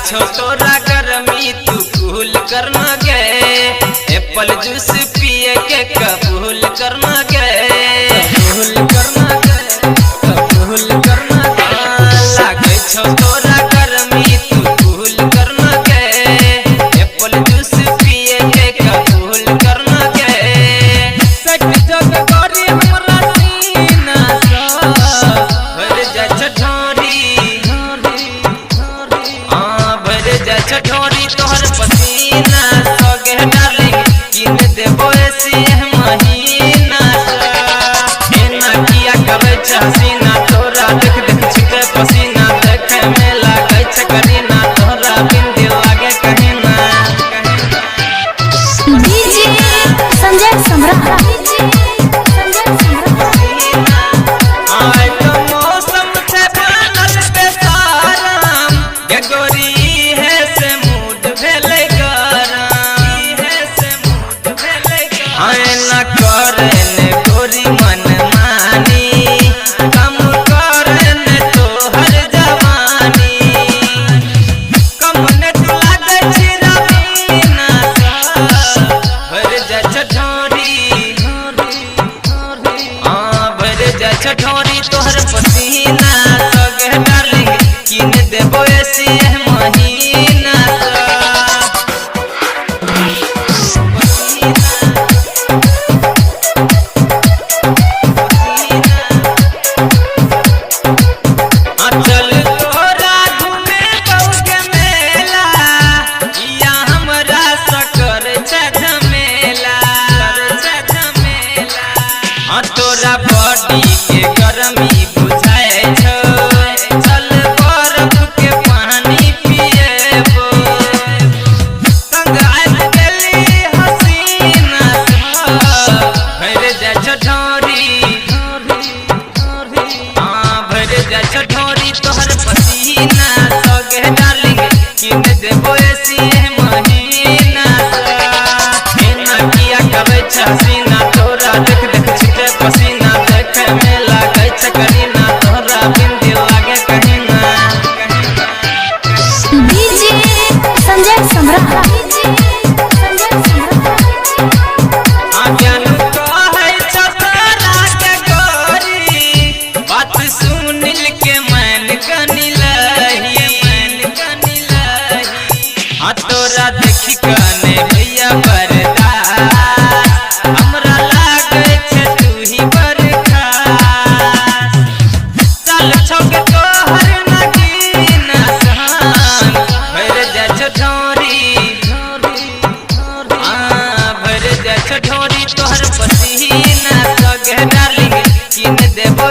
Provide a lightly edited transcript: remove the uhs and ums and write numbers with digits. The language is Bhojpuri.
छो तोरा गर्मी तू कूल करना गे एप्पल जूस पिए के कबूल करना गे कबूल करना गे कबूल करना गे लागे छो तोरा गर्मी तू कूल करना गे एप्पल जूस पिए के कबूल करना गे सट जग करी हमरा सीना सा भर जा छठोरी छठोरी तोहर पसीना सगे डार्लिंग किन देबो ऐसी महीना एना किया करे हसीना तोरा देख देख छिके पसीना देखे में लागे छ करीना तोरा बिन दिल लागे कहीं ना डीजे संजय सम्राट आय तो मौसम से बनल बेसाराम गे गोरी गोरी मन मानी कम करन तोहर जवानी कम ने तू लागे चिरवीना भर जा छठोरी भर जा छठोरी तोहर पसीना सगे डार्लिंग किन देबो ऐसी महीना तोरा बॉडी के गर्मी बुझाए छो चल बर्फ के पानी पिएबो संग आइल गेली हसीना भर जा छठोरी भर जा छठोरी तोहर पसीना सगे डार्लिंग किन देबो ऐसी महीना एना किया करे हसीना तोरा देख देख छिके पसीना देखे में लागे छ करीना तोरा बिन दिल लागे कहीं ना डीजे संजय सम्राट ज्ञान कहै छ तोरा के गोरी बात सुनिल के मन कनी लही तोरा देखी कने भैया बरदास हमरा लागे छ तू ही बरखा चल छौके तोहर नगीना सान भर जा छठोरी भर जा छठोरी तोहर पसीना सगे डार्लिंग किन देबो